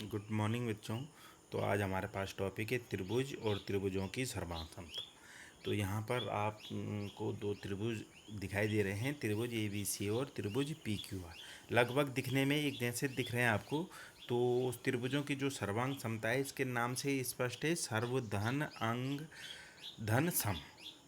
Good morning बच्चों। तो आज हमारे पास टॉपिक है त्रिभुज और त्रिभुजों की सर्वांग समता। तो यहाँ पर आपको दो त्रिभुज दिखाई दे रहे हैं, त्रिभुज ए बी सी और त्रिभुज पी क्यू आर। लगभग दिखने में एक जैसे दिख रहे हैं आपको। तो उस त्रिभुजों की जो सर्वांग समता है, इसके नाम से स्पष्ट है, सर्वधन अंग धन सम,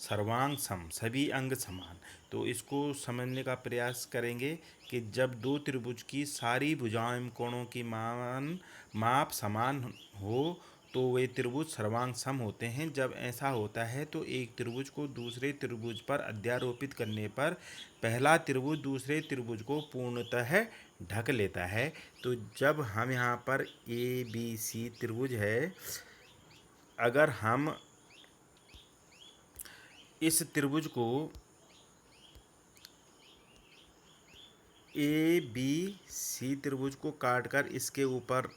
सर्वांग सम, सभी अंग समान। तो इसको समझने का प्रयास करेंगे कि जब दो त्रिभुज की सारी भुजाओं एवं कोणों की माप समान हो तो वे त्रिभुज सर्वांग सम होते हैं। जब ऐसा होता है तो एक त्रिभुज को दूसरे त्रिभुज पर अध्यारोपित करने पर पहला त्रिभुज दूसरे त्रिभुज को पूर्णतः ढक लेता है। तो जब हम यहाँ पर ए बी सी त्रिभुज है, अगर हम इस त्रिभुज को ए बी सी त्रिभुज को काटकर इसके ऊपर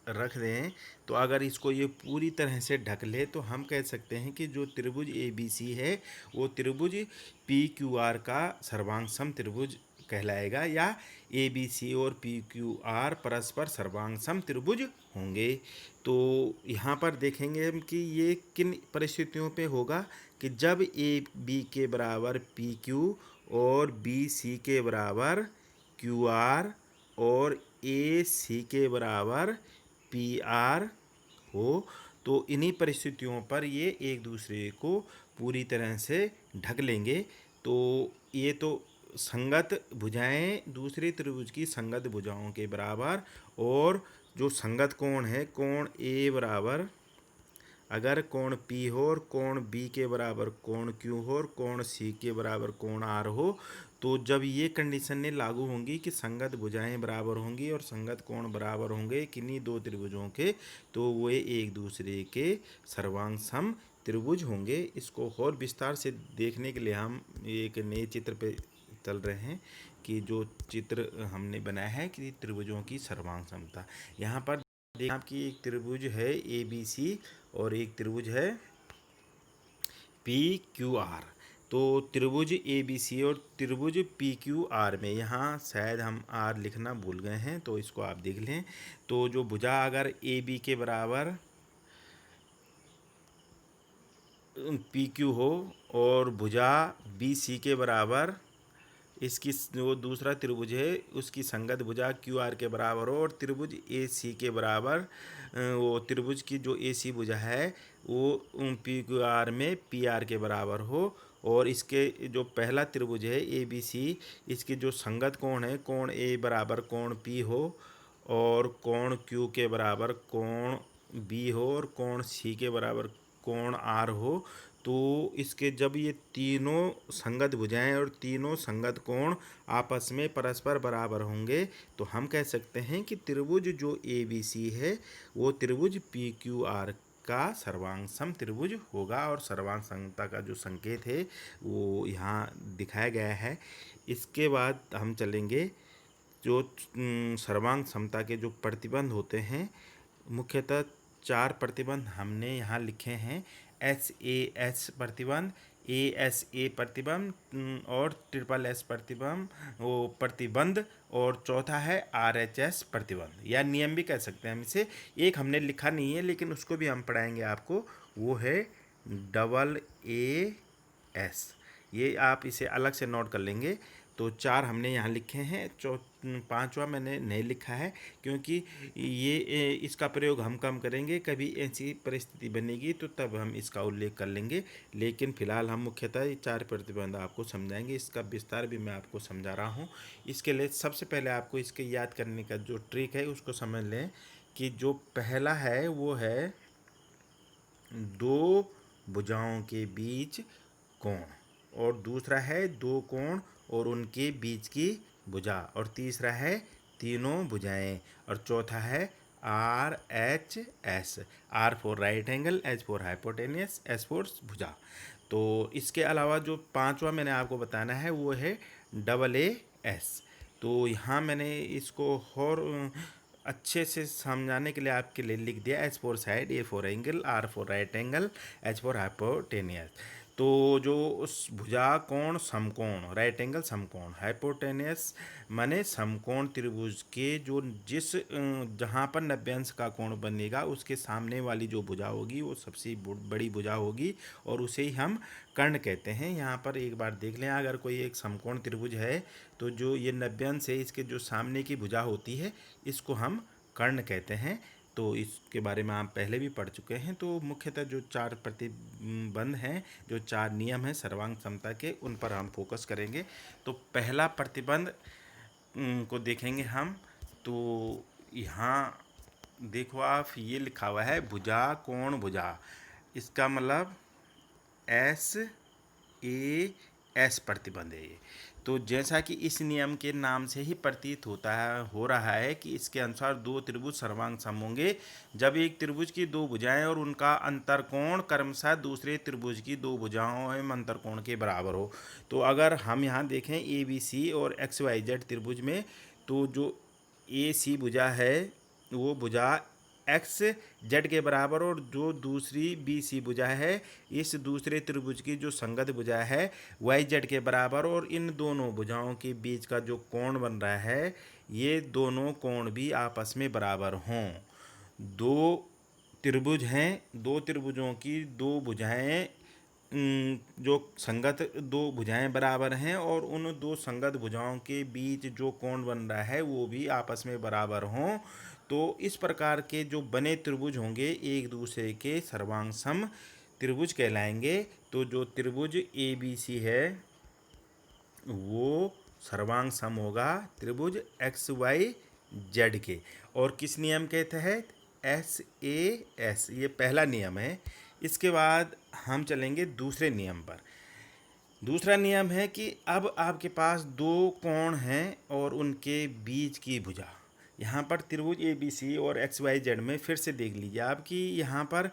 रख दें, तो अगर इसको ये पूरी तरह से ढक ले तो हम कह सकते हैं कि जो त्रिभुज ए बी सी है वो त्रिभुज पी क्यू आर का सर्वांग सम त्रिभुज कहलाएगा, या ए बी सी और पी क्यू आर परस्पर सर्वांग सम त्रिभुज होंगे। तो यहाँ पर देखेंगे हम कि ये किन परिस्थितियों पे होगा कि जब ए बी के बराबर पी क्यू और बी सी के बराबर क्यू आर और ए सी के बराबर पी आर हो, तो इन्हीं परिस्थितियों पर ये एक दूसरे को पूरी तरह से ढक लेंगे। तो ये तो संगत भुजाएं दूसरे त्रिभुज की संगत भुजाओं के बराबर, और जो संगत कोण है, कोण ए बराबर अगर कोण P हो और कोण B के बराबर कोण Q हो और कोण C के बराबर कोण R हो, तो जब ये कंडीशनें लागू होंगी कि संगत भुजाएं बराबर होंगी और संगत कोण बराबर होंगे किन्हीं दो त्रिभुजों के, तो वे एक दूसरे के सर्वांग सम त्रिभुज होंगे। इसको और विस्तार से देखने के लिए हम एक नए चित्र पे चल रहे हैं कि जो चित्र हमने बनाया है कि त्रिभुजों की सर्वांग समता। यहाँ पर देखिए आपकी एक त्रिभुज है ए बी सी और एक त्रिभुज है पी क्यू आर। तो त्रिभुज ए बी सी और त्रिभुज पी क्यू आर में यहाँ शायद हम आर लिखना भूल गए हैं, तो इसको आप देख लें। तो जो भुजा अगर ए बी के बराबर पी क्यू हो और भुजा बी सी के बराबर इसकी जो दूसरा त्रिभुज है उसकी संगत भुजा क्यू आर के बराबर हो, और त्रिभुज ए सी के बराबर वो त्रिभुज की जो ए सी भुजा है वो पी क्यू आर में पी आर के बराबर हो, और इसके जो पहला त्रिभुज है ए बी सी, इसके जो संगत कोण है, कोण ए बराबर कोण पी हो और कोण क्यू के बराबर कोण बी हो और कोण सी के बराबर कोण आर हो। तो इसके जब ये तीनों संगत भुजाएं और तीनों संगत कोण आपस में परस्पर बराबर होंगे, तो हम कह सकते हैं कि त्रिभुज जो ए बी सी है वो त्रिभुज पी क्यू आर का सर्वांग सम त्रिभुज होगा, और सर्वांग समता का जो संकेत है वो यहाँ दिखाया गया है। इसके बाद हम चलेंगे जो सर्वांग समता के जो प्रतिबंध होते हैं, मुख्यतः चार प्रतिबंध हमने यहाँ लिखे हैं। SAS प्रतिबंध, ASA प्रतिबंध और SSS प्रतिबंध वो प्रतिबंध, और चौथा है RHS प्रतिबंध, या नियम भी कह सकते हैं हम इसे। एक हमने लिखा नहीं है लेकिन उसको भी हम पढ़ाएंगे आपको, वो है AAS। ये आप इसे अलग से नोट कर लेंगे। तो चार हमने यहाँ लिखे हैं, पांचवा मैंने नहीं लिखा है क्योंकि ये इसका प्रयोग हम कम करेंगे, कभी ऐसी परिस्थिति बनेगी तो तब हम इसका उल्लेख कर लेंगे। लेकिन फिलहाल हम मुख्यतः ये चार प्रतिबंध आपको समझाएंगे, इसका विस्तार भी मैं आपको समझा रहा हूँ। इसके लिए सबसे पहले आपको इसके याद करने का जो ट्रिक है उसको समझ लें कि जो पहला है वो है दो भुजाओं के बीच कोण, और दूसरा है दो कोण और उनके बीच की भुजा, और तीसरा है तीनों भुजाएं, और चौथा है RHS, R for right angle, H for hypotenuse, S for भुजा। तो इसके अलावा जो पांचवा मैंने आपको बताना है वो है AAS। तो यहाँ मैंने इसको और अच्छे से समझाने के लिए आपके लिए लिख दिया, H for side, A for angle, R for right angle, H for hypotenuse. तो जो उस भुजा कोण समकोण, राइट एंगल समकोण, हाइपोटेनस माने समकोण त्रिभुज के जो जहाँ पर 90 अंश का कोण बनेगा उसके सामने वाली जो भुजा होगी वो सबसे बड़ी भुजा होगी और उसे ही हम कर्ण कहते हैं। यहाँ पर एक बार देख लें, अगर कोई एक समकोण त्रिभुज है तो जो ये 90 अंश है इसके जो सामने की भुजा होती है इसको हम कर्ण कहते हैं। तो इसके बारे में आप पहले भी पढ़ चुके हैं। तो मुख्यतः जो 4 प्रतिबंध हैं, जो 4 नियम हैं सर्वांग समता के, उन पर हम फोकस करेंगे। तो पहला प्रतिबंध को देखेंगे हम। तो यहाँ देखो आप, ये लिखा हुआ है भुजा कोण भुजा, इसका मतलब एस प्रतिबंध है ये। तो जैसा कि इस नियम के नाम से ही प्रतीत हो रहा है कि इसके अनुसार दो त्रिभुज सर्वांग सम होंगे जब एक त्रिभुज की दो भुजाएं और उनका अंतरकोण क्रमशः दूसरे त्रिभुज की दो भुजाओं एवं अंतरकोण के बराबर हो। तो अगर हम यहाँ देखें ए बी सी और एक्स वाई जेड त्रिभुज में, तो जो ए सी भुजा है वो भुजा एक्स जेड के बराबर, और जो दूसरी बी सी भुजा है इस दूसरे त्रिभुज की जो संगत भुजा है वाई जेड के बराबर, और इन दोनों भुजाओं के बीच का जो कोण बन रहा है ये दोनों कोण भी आपस में बराबर हों। दो त्रिभुज हैं, दो त्रिभुजों की दो भुजाएं जो संगत दो भुजाएं बराबर हैं और उन दो संगत भुजाओं के बीच जो कोण बन रहा है वो भी आपस में बराबर हों। तो इस प्रकार के जो बने त्रिभुज होंगे एक दूसरे के सर्वांग सम त्रिभुज कहलाएंगे। तो जो त्रिभुज ए बी सी है वो सर्वांग सम होगा त्रिभुज एक्स वाई जेड के। और किस नियम के तहत? एस, ये पहला नियम है। इसके बाद हम चलेंगे दूसरे नियम पर। दूसरा नियम है कि अब आपके पास दो कोण हैं और उनके बीच की भुजा, यहाँ पर त्रिभुज ए बी सी और एक्स वाई जेड में फिर से देख लीजिए आप कि यहाँ पर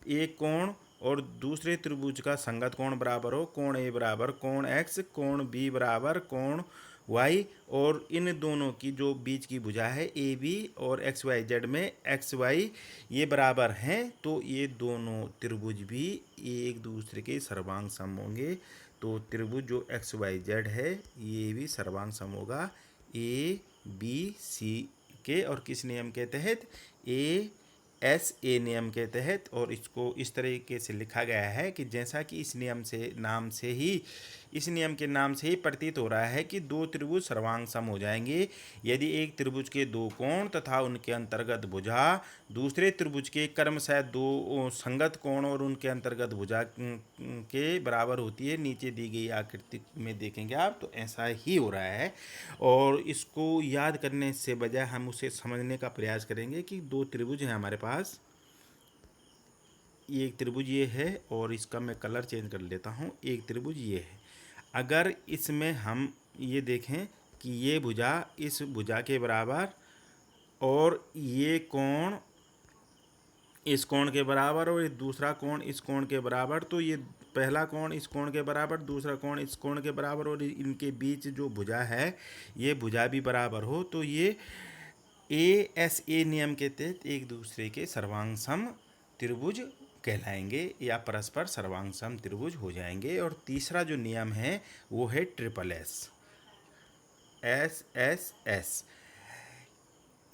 एक कोण और दूसरे त्रिभुज का संगत कोण बराबर हो, कोण ए बराबर कोण एक्स, कोण बी बराबर कोण वाई, और इन दोनों की जो बीच की भुजा है ए बी और एक्स वाई जेड में एक्स वाई ये बराबर हैं। तो ये दोनों त्रिभुज भी एक दूसरे के सर्वांग सम होंगे। तो त्रिभुज जो एक्स वाई जेड है ये भी सर्वांग सम होगा ए बी सी के। और किस नियम के तहत? ए नियम के तहत। और इसको इस तरीके से लिखा गया है कि जैसा कि इस नियम के नाम से ही प्रतीत हो रहा है कि दो त्रिभुज सर्वांग सम हो जाएंगे यदि एक त्रिभुज के दो कोण तथा उनके अंतर्गत भुजा दूसरे त्रिभुज के क्रमशः दो संगत कोण और उनके अंतर्गत भुजा के बराबर होती है। नीचे दी गई आकृति में देखेंगे आप तो ऐसा ही हो रहा है। और इसको याद करने से बजाय हम उसे समझने का प्रयास करेंगे कि दो त्रिभुज हैं हमारे पास। ये एक त्रिभुज ये है और इसका मैं कलर चेंज कर लेता हूँ। एक त्रिभुज ये है, अगर इसमें हम ये देखें कि ये भुजा इस भुजा के बराबर और ये कोण इस कोण के बराबर और ये दूसरा कोण इस कोण के बराबर, तो ये पहला कोण इस कोण के बराबर, दूसरा कोण इस कोण के बराबर, और इनके बीच जो भुजा है ये भुजा भी बराबर हो, तो ये ए नियम के तहत एक दूसरे के सर्वांग सम त्रिभुज कहलाएंगे या परस्पर सर्वांग सम त्रिभुज हो जाएंगे। और तीसरा जो नियम है वो है ट्रिपल एस।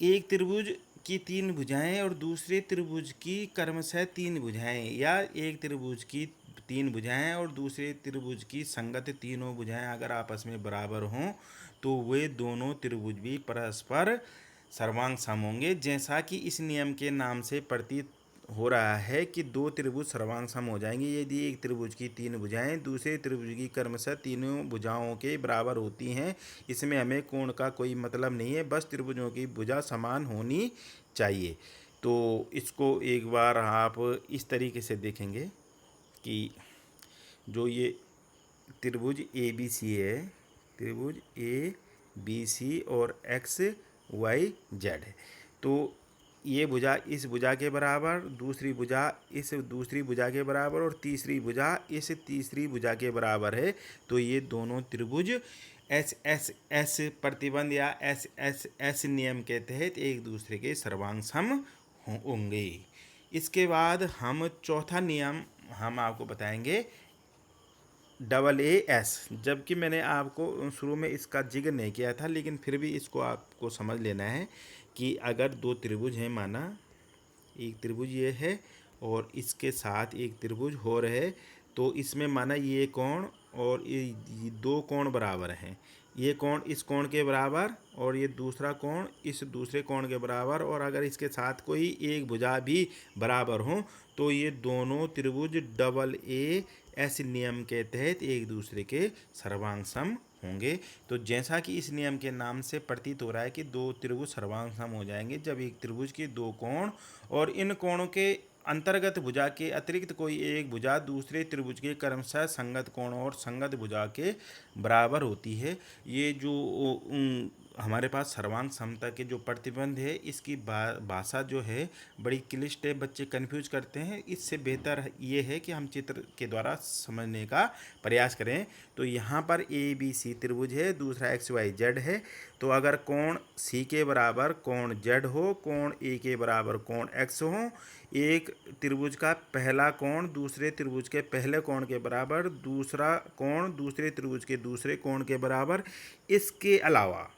एक त्रिभुज की तीन भुजाएं और दूसरे त्रिभुज की क्रमशः तीन भुजाएं, या एक त्रिभुज की तीन भुजाएं और दूसरे त्रिभुज की संगत तीनों भुजाएं अगर आपस में बराबर हों तो वे दोनों त्रिभुज भी परस्पर सर्वांग सम होंगे। जैसा कि इस नियम के नाम से प्रतीत हो रहा है कि दो त्रिभुज सर्वांग सम हो जाएंगे यदि एक त्रिभुज की तीन भुजाएं दूसरे त्रिभुज की क्रमशः तीनों भुजाओं के बराबर होती हैं। इसमें हमें कोण का कोई मतलब नहीं है, बस त्रिभुजों की भुजा समान होनी चाहिए। तो इसको एक बार आप इस तरीके से देखेंगे कि जो ये त्रिभुज ए बी सी है, त्रिभुज ए बी सी और एक्स वाई जेड है, तो ये भुजा इस भुजा के बराबर, दूसरी भुजा इस दूसरी भुजा के बराबर और तीसरी भुजा इस तीसरी भुजा के बराबर है। तो ये दोनों त्रिभुज एस प्रतिबंध या एस नियम के तहत एक दूसरे के सर्वांग सम होंगे। इसके बाद हम चौथा नियम हम आपको बताएंगे डबल ए एस, जबकि मैंने आपको शुरू में इसका जिक्र नहीं किया था, लेकिन फिर भी इसको आपको समझ लेना है कि अगर दो त्रिभुज हैं, माना एक त्रिभुज ये है और इसके साथ एक त्रिभुज हो रहे, तो इसमें माना ये कोण और ये दो कोण बराबर हैं, ये कोण इस कोण के बराबर और ये दूसरा कोण इस दूसरे कोण के बराबर, और अगर इसके साथ कोई एक भुजा भी बराबर हो तो ये दोनों त्रिभुज डबल ए एस नियम के तहत एक दूसरे के सर्वांग सम होंगे। तो जैसा कि इस नियम के नाम से प्रतीत हो रहा है कि दो त्रिभुज सर्वांग सम हो जाएंगे जब एक त्रिभुज के दो कोण और इन कोणों के अंतर्गत भुजा के अतिरिक्त कोई एक भुजा दूसरे त्रिभुज के क्रमशः संगत कोण और संगत भुजा के बराबर होती है। ये जो हमारे पास सर्वांग समता के जो प्रतिबंध है, इसकी भाषा जो है बड़ी क्लिष्ट है, बच्चे कंफ्यूज करते हैं। इससे बेहतर ये है कि हम चित्र के द्वारा समझने का प्रयास करें। तो यहाँ पर ए बी सी त्रिभुज है, दूसरा एक्स वाई जेड है। तो अगर कोण सी के बराबर कोण जेड हो, कोण ए के बराबर कोण एक्स हो, एक त्रिभुज का पहला कोण दूसरे त्रिभुज के पहले कोण के बराबर, दूसरा कोण दूसरे त्रिभुज के दूसरे कोण के बराबर, इसके अलावा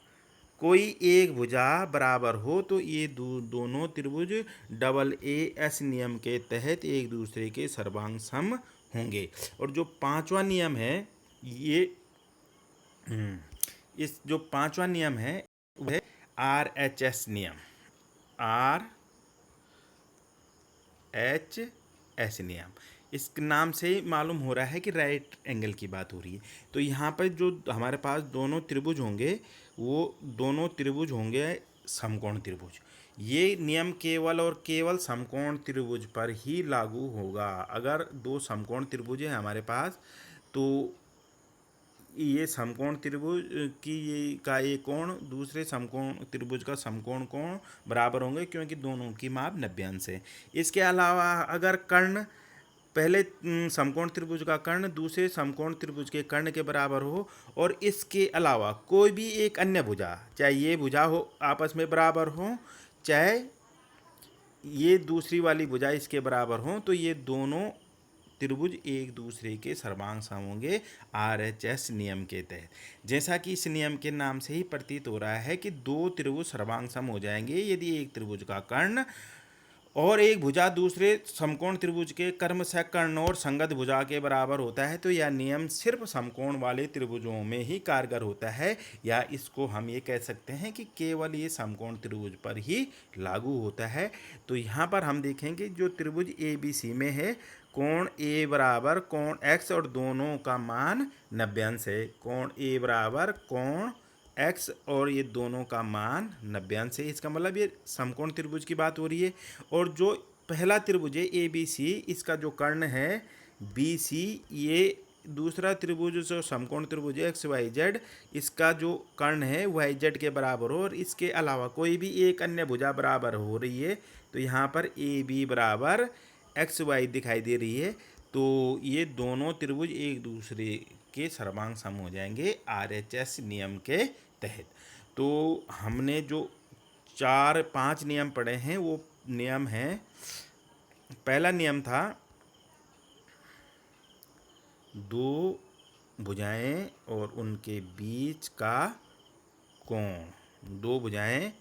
कोई एक भुजा बराबर हो, तो ये दोनों त्रिभुज डबल ए एस नियम के तहत एक दूसरे के सर्वांग सम होंगे। और जो पांचवा नियम है, ये इस जो पांचवा नियम है वह आर एच एस नियम, आर एच एस नियम, इस नाम से ही मालूम हो रहा है कि राइट एंगल की बात हो रही है। तो यहाँ पर जो हमारे पास दोनों त्रिभुज होंगे वो दोनों त्रिभुज होंगे समकोण त्रिभुज। ये नियम केवल और केवल समकोण त्रिभुज पर ही लागू होगा। अगर दो समकोण त्रिभुज है हमारे पास, तो ये समकोण त्रिभुज की ये का एक कोण दूसरे समकोण त्रिभुज का समकोण कोण बराबर होंगे, क्योंकि दोनों की माप 90 अंश है। इसके अलावा अगर कर्ण पहले समकोण त्रिभुज का कर्ण दूसरे समकोण त्रिभुज के कर्ण के बराबर हो, और इसके अलावा कोई भी एक अन्य भुजा, चाहे ये भुजा हो आपस में बराबर हो, चाहे ये दूसरी वाली भुजा इसके बराबर हो, तो ये दोनों त्रिभुज एक दूसरे के सर्वांग सम होंगे आर एच एस नियम के तहत। जैसा कि इस नियम के नाम से ही प्रतीत हो रहा है कि दो त्रिभुज सर्वांग सम हो जाएंगे यदि एक त्रिभुज का कर्ण और एक भुजा दूसरे समकोण त्रिभुज के क्रमशः कर्ण और संगत भुजा के बराबर होता है। तो यह नियम सिर्फ समकोण वाले त्रिभुजों में ही कारगर होता है, या इसको हम ये कह सकते हैं कि केवल ये समकोण त्रिभुज पर ही लागू होता है। तो यहाँ पर हम देखेंगे जो त्रिभुज ए बी सी में है, कोण ए बराबर कोण एक्स और दोनों का मान 90 अंश है। कोण ए बराबर कोण एक्स और ये दोनों का मान 90 अंश है। इसका मतलब ये समकोण त्रिभुज की बात हो रही है। और जो पहला त्रिभुज है ए बी सी, इसका जो कर्ण है बी सी, ये दूसरा त्रिभुज जो समकोण त्रिभुज है एक्स वाई जेड, इसका जो कर्ण है वाई जेड के बराबर हो, और इसके अलावा कोई भी एक अन्य भुजा बराबर हो रही है। तो यहाँ पर ए बी बराबर एक्स वाई दिखाई दे रही है। तो ये दोनों त्रिभुज एक दूसरे के सर्वांग सम हो जाएंगे आर एच एस नियम के तहत। तो हमने जो 4-5 नियम पढ़े हैं वो नियम हैं, पहला नियम था दो भुजाएं और उनके बीच का कोण, दो भुजाएं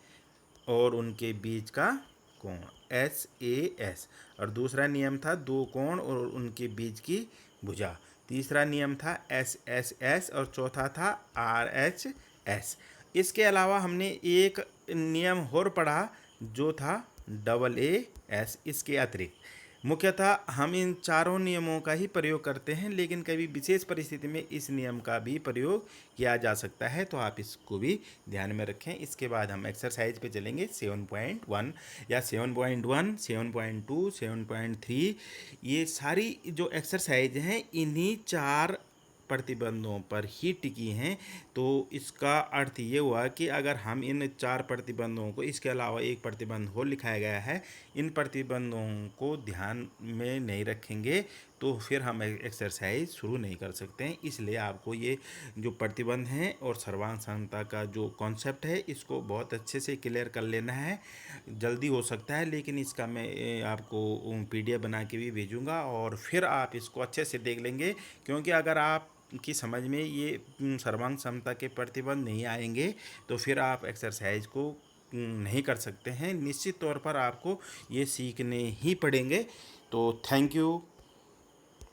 और उनके बीच का कोण एस ए एस। और दूसरा नियम था दो कोण और उनके बीच की भुजा। तीसरा नियम था एस एस एस और चौथा था आर एच एस। इसके अलावा हमने एक नियम और पढ़ा जो था डबल ए एस। इसके अतिरिक्त मुख्यतः हम इन चारों नियमों का ही प्रयोग करते हैं, लेकिन कभी विशेष परिस्थिति में इस नियम का भी प्रयोग किया जा सकता है, तो आप इसको भी ध्यान में रखें। इसके बाद हम एक्सरसाइज पे चलेंगे 7.1 या 7.1, 7.2, 7.3। ये सारी जो एक्सरसाइज हैं इन्हीं चार प्रतिबंधों पर ही टिकी हैं। तो इसका अर्थ ये हुआ कि अगर हम इन चार प्रतिबंधों को, इसके अलावा एक प्रतिबंध और लिखाया गया है, इन प्रतिबंधों को ध्यान में नहीं रखेंगे तो फिर हम एक्सरसाइज शुरू नहीं कर सकते हैं। इसलिए आपको ये जो प्रतिबंध है और सर्वांग क्षमता का जो कॉन्सेप्ट है इसको बहुत अच्छे से क्लियर कर लेना है। जल्दी हो सकता है, लेकिन इसका मैं आपको पीडीएफ बना के भी भेजूँगा और फिर आप इसको अच्छे से देख लेंगे। क्योंकि अगर आप की समझ में ये सर्वांग क्षमता के प्रतिबंध नहीं आएंगे तो फिर आप एक्सरसाइज को नहीं कर सकते हैं। निश्चित तौर पर आपको ये सीखने ही पड़ेंगे। तो थैंक यू।